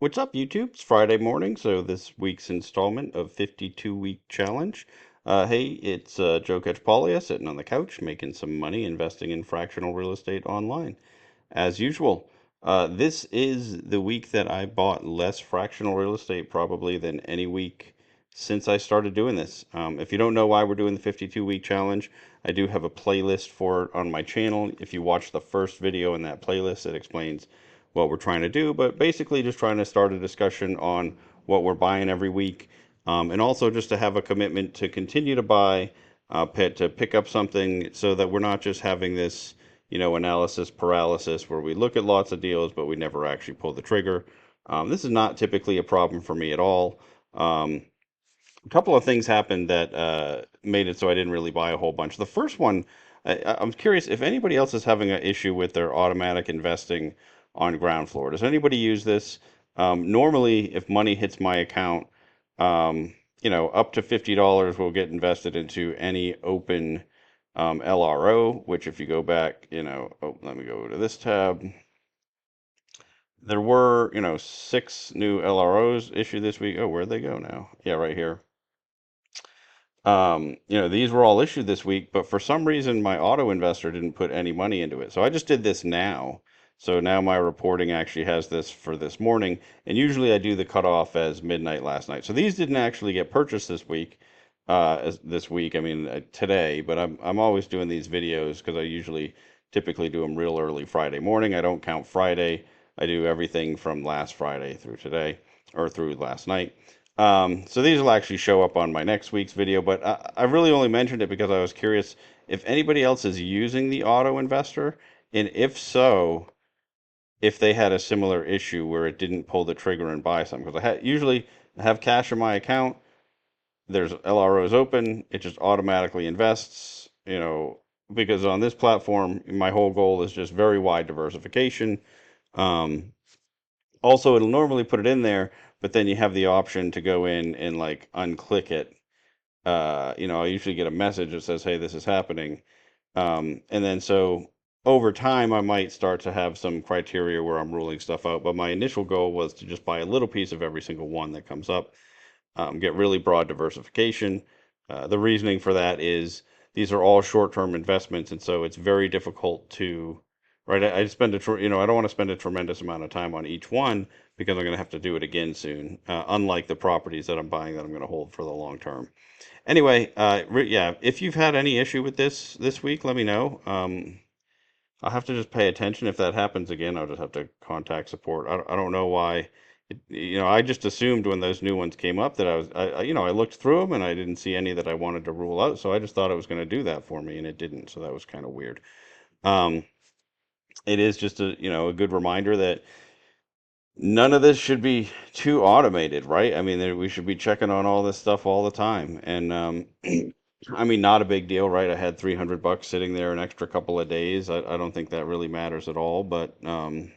What's up, YouTube? It's Friday morning, so this week's installment of 52 Week Challenge. Hey, it's Joe Catchpolia sitting on the couch making some money investing in fractional real estate online. As usual, this is the week that I bought less fractional real estate probably than any week since I started doing this. If you don't know why we're doing the 52 Week Challenge, I do have a playlist for it on my channel. If you watch the first video in that playlist, it explains what we're trying to do, but basically just trying to start a discussion on what we're buying every week, and also just to have a commitment to continue to buy, to pick up something so that we're not just having this, analysis paralysis where we look at lots of deals, but we never actually pull the trigger. This is not typically a problem for me at all. A couple of things happened that made it so I didn't really buy a whole bunch. The first one, I'm curious if anybody else is having an issue with their automatic investing on ground floor. Does anybody use this? Normally, if money hits my account, up to $50 will get invested into any open LRO, which if you go back, let me go to this tab. There were, 6 new LROs issued this week. Oh, where'd they go now? Yeah, right here. These were all issued this week, but for some reason my auto investor didn't put any money into it. So I just did this now. So now my reporting actually has this for this morning, and usually I do the cutoff as midnight last night. So these didn't actually get purchased this week, I mean today, but I'm always doing these videos because I usually typically do them real early Friday morning. I don't count Friday. I do everything from last Friday through today or through last night. So these will actually show up on my next week's video, but I really only mentioned it because I was curious if anybody else is using the auto investor, and if so, if they had a similar issue where it didn't pull the trigger and buy some. Because usually I have cash in my account, there's LROs open, it just automatically invests, because on this platform, my whole goal is just very wide diversification. Um, Also, it'll normally put it in there, but then you have the option to go in and like unclick it. I usually get a message that says, "Hey, this is happening," and then so over time, I might start to have some criteria where I'm ruling stuff out. But my initial goal was to just buy a little piece of every single one that comes up, get really broad diversification. The reasoning for that is these are all short-term investments, and so it's very difficult to, right? I spend I don't want to spend a tremendous amount of time on each one because I'm going to have to do it again soon. Unlike the properties that I'm buying that I'm going to hold for the long term. Anyway, yeah, if you've had any issue with this week, let me know. I'll have to just pay attention. If that happens again, I'll just have to contact support. I don't know why. I just assumed when those new ones came up that I looked through them and I didn't see any that I wanted to rule out. So I just thought it was going to do that for me, and it didn't. So that was kind of weird. Um, it is just a good reminder that none of this should be too automated, right? I mean, we should be checking on all this stuff all the time. And I mean, not a big deal, right? I had $300 sitting there an extra couple of days. I don't think that really matters at all, but I don't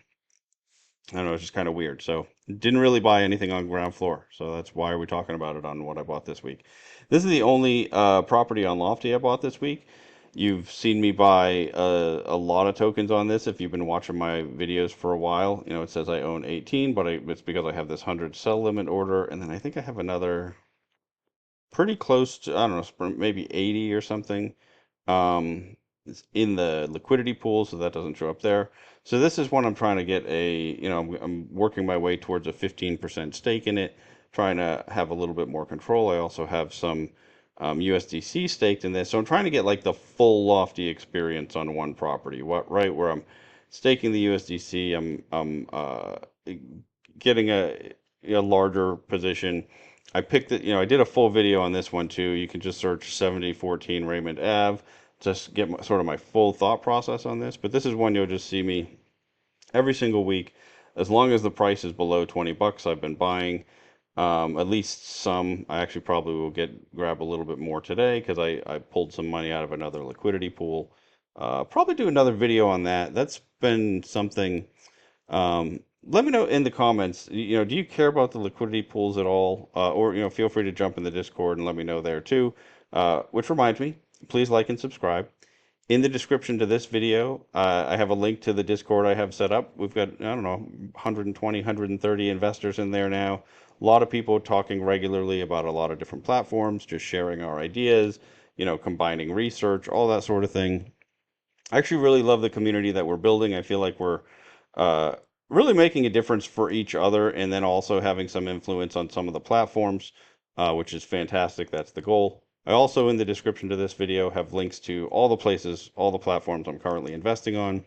know, it's just kind of weird. So didn't really buy anything on ground floor. So that's why we're talking about it on what I bought this week. This is the only property on Lofty I bought this week. You've seen me buy a lot of tokens on this. If you've been watching my videos for a while, it says I own 18, but it's because I have this 100 sell limit order. And then I think I have another pretty close to, I don't know, maybe 80 or something. It's in the liquidity pool, so that doesn't show up there. So this is one I'm trying to get I'm working my way towards a 15% stake in it, trying to have a little bit more control. I also have some USDC staked in this, so I'm trying to get like the full Lofty experience on one property. Right where I'm staking the USDC, I'm getting a larger position. I picked it, I did a full video on this one too. You can just search 7014 Raymond Ave, just get sort of my full thought process on this. But this is one you'll just see me every single week. As long as the price is below $20, I've been buying at least some. I actually probably will grab a little bit more today because I pulled some money out of another liquidity pool. Probably do another video on that. That's been something. Let me know in the comments, do you care about the liquidity pools at all? Or, feel free to jump in the Discord and let me know there too. Which reminds me, please like and subscribe. In the description to this video, I have a link to the Discord I have set up. We've got, I don't know, 120, 130 investors in there now. A lot of people talking regularly about a lot of different platforms, just sharing our ideas, combining research, all that sort of thing. I actually really love the community that we're building. I feel like we're uh, really making a difference for each other and then also having some influence on some of the platforms, which is fantastic. That's the goal. I also, in the description to this video, have links to all the places, all the platforms I'm currently investing on.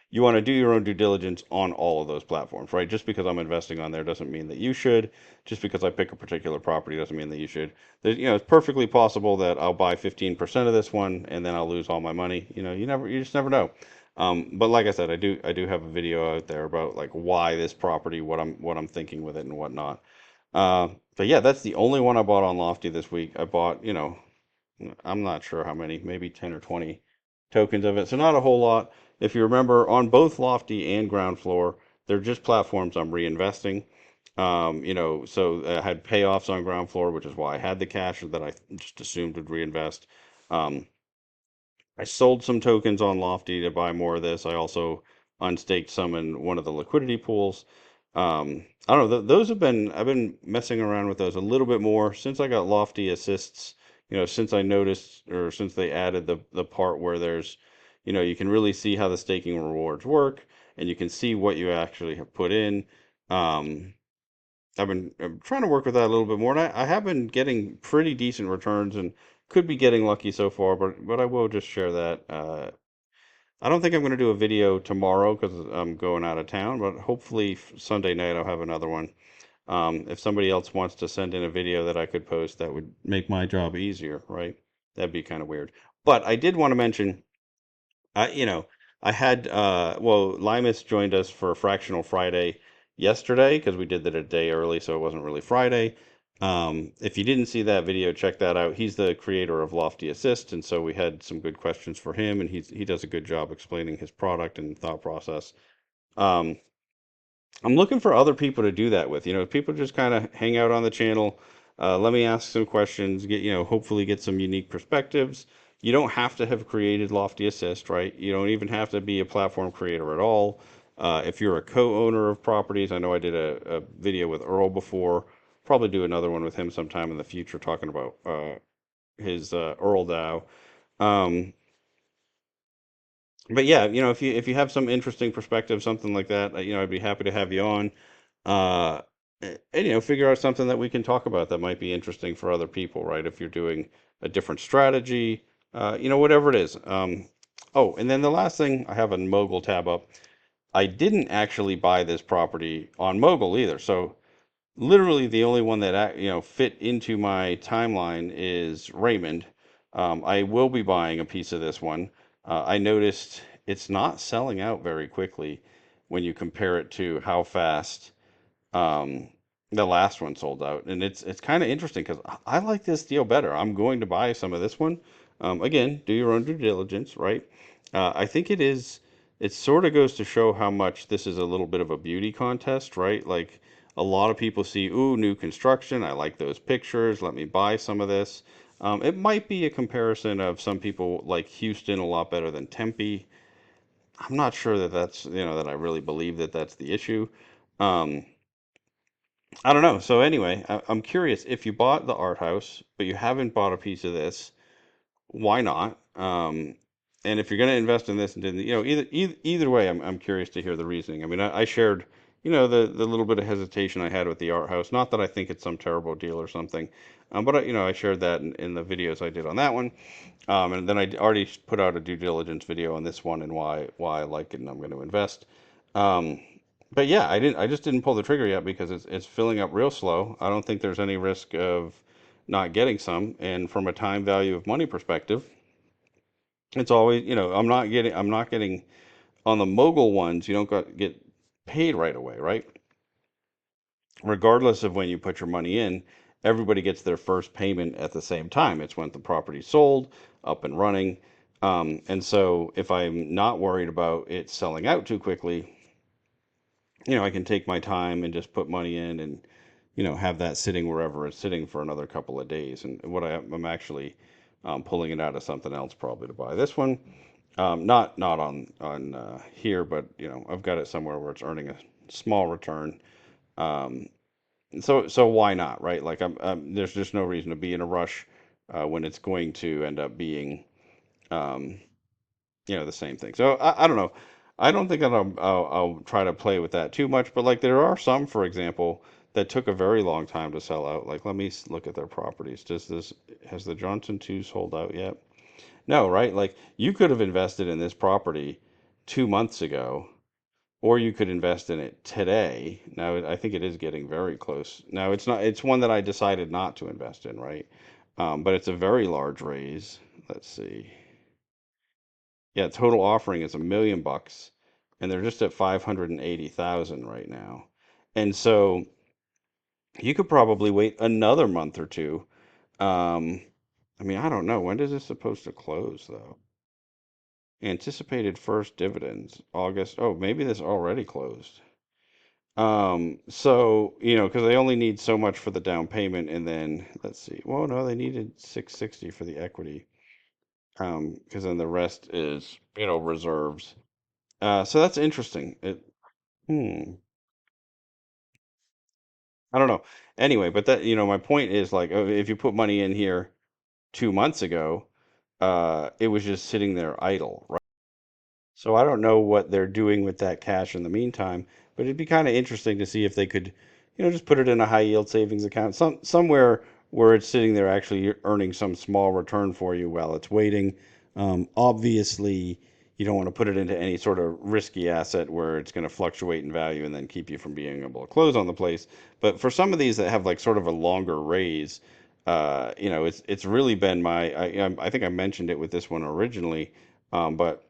You want to do your own due diligence on all of those platforms, right? Just because I'm investing on there doesn't mean that you should. Just because I pick a particular property doesn't mean that you should. It's perfectly possible that I'll buy 15% of this one and then I'll lose all my money. You just never know. But like I said, I do have a video out there about like why this property, what I'm thinking with it and whatnot. But yeah, that's the only one I bought on Lofty this week. I bought, I'm not sure how many, maybe 10 or 20 tokens of it. So not a whole lot. If you remember, on both Lofty and Ground Floor, they're just platforms I'm reinvesting. So I had payoffs on Ground Floor, which is why I had the cash that I just assumed would reinvest. Um, I sold some tokens on Lofty to buy more of this. I also unstaked some in one of the liquidity pools. I don't know. Those I've been messing around with those a little bit more since I got Lofty assists. Since I noticed or since they added the part where there's, you can really see how the staking rewards work and you can see what you actually have put in. Um, I'm trying to work with that a little bit more, and I have been getting pretty decent returns and could be getting lucky so far, but I will just share that. I don't think I'm going to do a video tomorrow because I'm going out of town, but hopefully Sunday night I'll have another one. If somebody else wants to send in a video that I could post, that would make my job easier, right? That'd be kind of weird. But I did want to mention I, you know, I had Limas joined us for Fractional Friday yesterday because we did that a day early, so it wasn't really Friday. If you didn't see that video, check that out. He's the creator of Lofty Assist, and so we had some good questions for him, and he does a good job explaining his product and thought process. Um, I'm looking for other people to do that with. People just kind of hang out on the channel. Let me ask some questions, hopefully get some unique perspectives. You don't have to have created Lofty Assist, right? You don't even have to be a platform creator at all. If you're a co-owner of properties, I know I did a video with Earl before. Probably do another one with him sometime in the future talking about his Earl DAO. Um, but yeah, if you have some interesting perspective, something like that, I'd be happy to have you on. And figure out something that we can talk about that might be interesting for other people, right? If you're doing a different strategy, whatever it is. Oh, and then the last thing, I have a Mogul tab up. I didn't actually buy this property on Mogul either. So literally the only one that fit into my timeline is Raymond. I will be buying a piece of this one. I noticed it's not selling out very quickly when you compare it to how fast um, the last one sold out, and it's kind of interesting because I like this deal better. I'm going to buy some of this one. Again, do your own due diligence, right? I think it is. It sort of goes to show how much this is a little bit of a beauty contest, right? Like a lot of people see, ooh, new construction. I like those pictures. Let me buy some of this. It might be a comparison of some people like Houston a lot better than Tempe. I'm not sure that that's, that I really believe that that's the issue. Um, I don't know. So anyway, I'm curious if you bought the art house, but you haven't bought a piece of this, why not? And if you're going to invest in this and didn't, either way, I'm curious to hear the reasoning. I mean, I shared, the little bit of hesitation I had with the art house. Not that I think it's some terrible deal or something, but I shared that in the videos I did on that one. And then I already put out a due diligence video on this one and why I like it and I'm going to invest. Um, but yeah, I just didn't pull the trigger yet because it's filling up real slow. I don't think there's any risk of not getting some. And from a time value of money perspective, it's always, I'm not getting on the mogul ones, you don't get paid right away, right? Regardless of when you put your money in, everybody gets their first payment at the same time. It's when the property's sold, up and running. And so if I'm not worried about it selling out too quickly, I can take my time and just put money in and have that sitting wherever it's sitting for another couple of days. And what I'm actually pulling it out of something else probably to buy this one. Not on here, but I've got it somewhere where it's earning a small return. Um, so why not, right? Like there's just no reason to be in a rush when it's going to end up being um, the same thing. So I don't know. I don't think that I'll try to play with that too much, but like there are some, for example, that took a very long time to sell out. Like let me look at their properties. Does this has the Johnson 2 sold out yet? No, right? Like you could have invested in this property 2 months ago, or you could invest in it today. Now I think it is getting very close. Now it's not. It's one that I decided not to invest in, right? But it's a very large raise. Let's see. Yeah, total offering is $1 million, and they're just at 580,000 right now. And so you could probably wait another month or two. Um, I mean, I don't know. When is this supposed to close, though? Anticipated first dividends, August. Oh, maybe this already closed. So, because they only need so much for the down payment, and then let's see. Well, no, they needed 660 for the equity. Because then the rest is, reserves. So that's interesting. Hmm, I don't know. Anyway, but that, my point is like, if you put money in here 2 months ago, it was just sitting there idle, right? So I don't know what they're doing with that cash in the meantime, but it'd be kind of interesting to see if they could, just put it in a high yield savings account, somewhere where it's sitting there actually earning some small return for you while it's waiting. Obviously, you don't want to put it into any sort of risky asset where it's going to fluctuate in value and then keep you from being able to close on the place. But for some of these that have like sort of a longer raise, it's really been I think I mentioned it with this one originally, but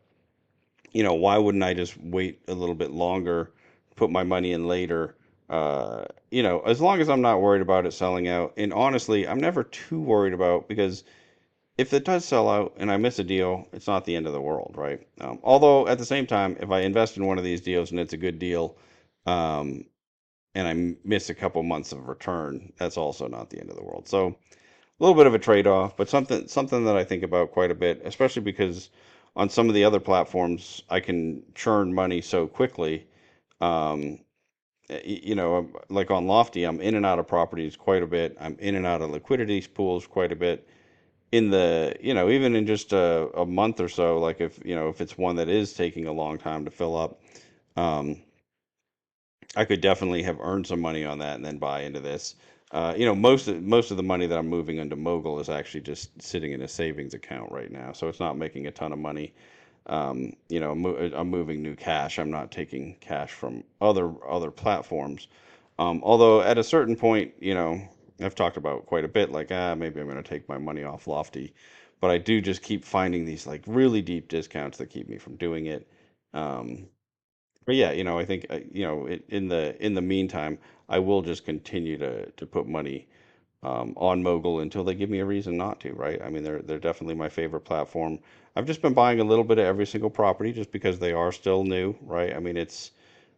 why wouldn't I just wait a little bit longer, put my money in later? As long as I'm not worried about it selling out. And honestly, I'm never too worried about because if it does sell out and I miss a deal, it's not the end of the world, right? Although at the same time, if I invest in one of these deals and it's a good deal, um, and miss a couple months of return, that's also not the end of the world. So a little bit of a trade-off, but something that I think about quite a bit, especially because on some of the other platforms I can churn money so quickly. Um, like on Lofty, I'm in and out of properties quite a bit. I'm in and out of liquidity pools quite a bit. Even in just a month or so, like if it's one that is taking a long time to fill up, um, I could definitely have earned some money on that and then buy into this. Most of the money that I'm moving into Mogul is actually just sitting in a savings account right now, so it's not making a ton of money. I'm moving new cash. I'm not taking cash from other platforms. Although at a certain point, I've talked about quite a bit, like maybe I'm going to take my money off Lofty, but I do just keep finding these like really deep discounts that keep me from doing it. Um, but yeah, I think in the meantime, I will just continue to put money on Mogul until they give me a reason not to, right? I mean, they're definitely my favorite platform. I've just been buying a little bit of every single property just because they are still new, right? I mean,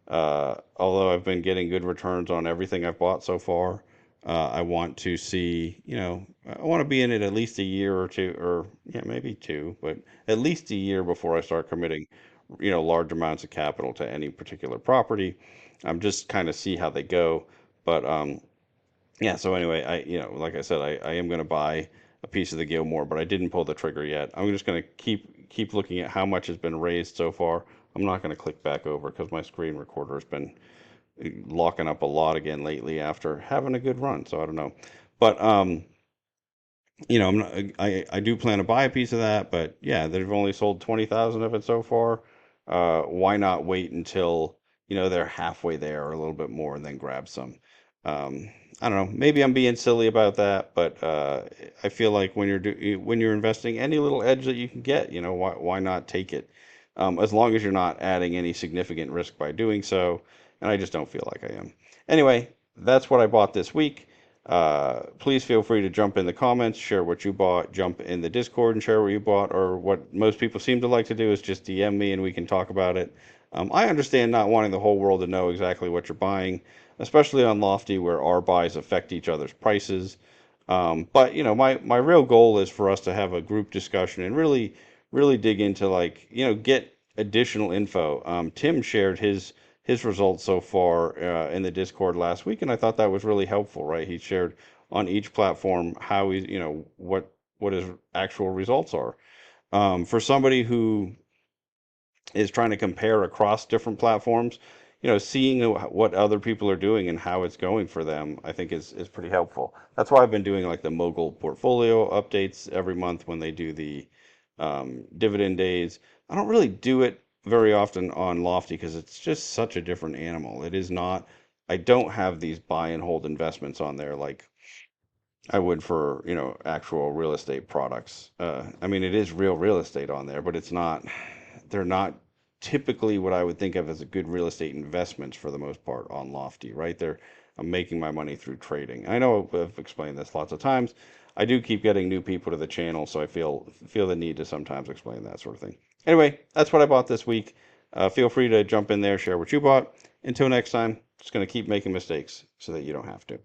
although I've been getting good returns on everything I've bought so far, I want to see, I want to be in it at least a year or two, or yeah, maybe two, but at least a year before I start committing, large amounts of capital to any particular property. I'm just kind of see how they go. But yeah, so anyway, like I said, I am going to buy a piece of the Gilmore, but I didn't pull the trigger yet. I'm just going to keep looking at how much has been raised so far. I'm not going to click back over because my screen recorder has been locking up a lot again lately after having a good run. So I don't know, but I'm not, I do plan to buy a piece of that, but yeah, they've only sold 20,000 of it so far. Why not wait until, they're halfway there or a little bit more and then grab some? I don't know. Maybe I'm being silly about that, but I feel like when you're investing, any little edge that you can get, why not take it? As long as you're not adding any significant risk by doing so, and I just don't feel like I am. Anyway, that's what I bought this week. Please feel free to jump in the comments, share what you bought, jump in the Discord and share what you bought, or what most people seem to like to do is just DM me and we can talk about it. I understand not wanting the whole world to know exactly what you're buying, especially on Lofty where our buys affect each other's prices. But my real goal is for us to have a group discussion and really dig into, like, get additional info. Tim shared his results so far in the Discord last week, and I thought that was really helpful, right? He shared on each platform how he, what his actual results are. For somebody who is trying to compare across different platforms, seeing what other people are doing and how it's going for them, I think is pretty helpful. That's why I've been doing like the Mogul portfolio updates every month when they do the dividend days. I don't really do it very often on Lofty because it's just such a different animal. It is not, I don't have these buy and hold investments on there like I would for, actual real estate products. I mean, it is real estate on there, but they're not typically what I would think of as a good real estate investments for the most part on Lofty, right? I'm making my money through trading. I know I've explained this lots of times. I do keep getting new people to the channel, so I feel the need to sometimes explain that sort of thing. Anyway, that's what I bought this week. Feel free to jump in there, share what you bought. Until next time, just going to keep making mistakes so that you don't have to.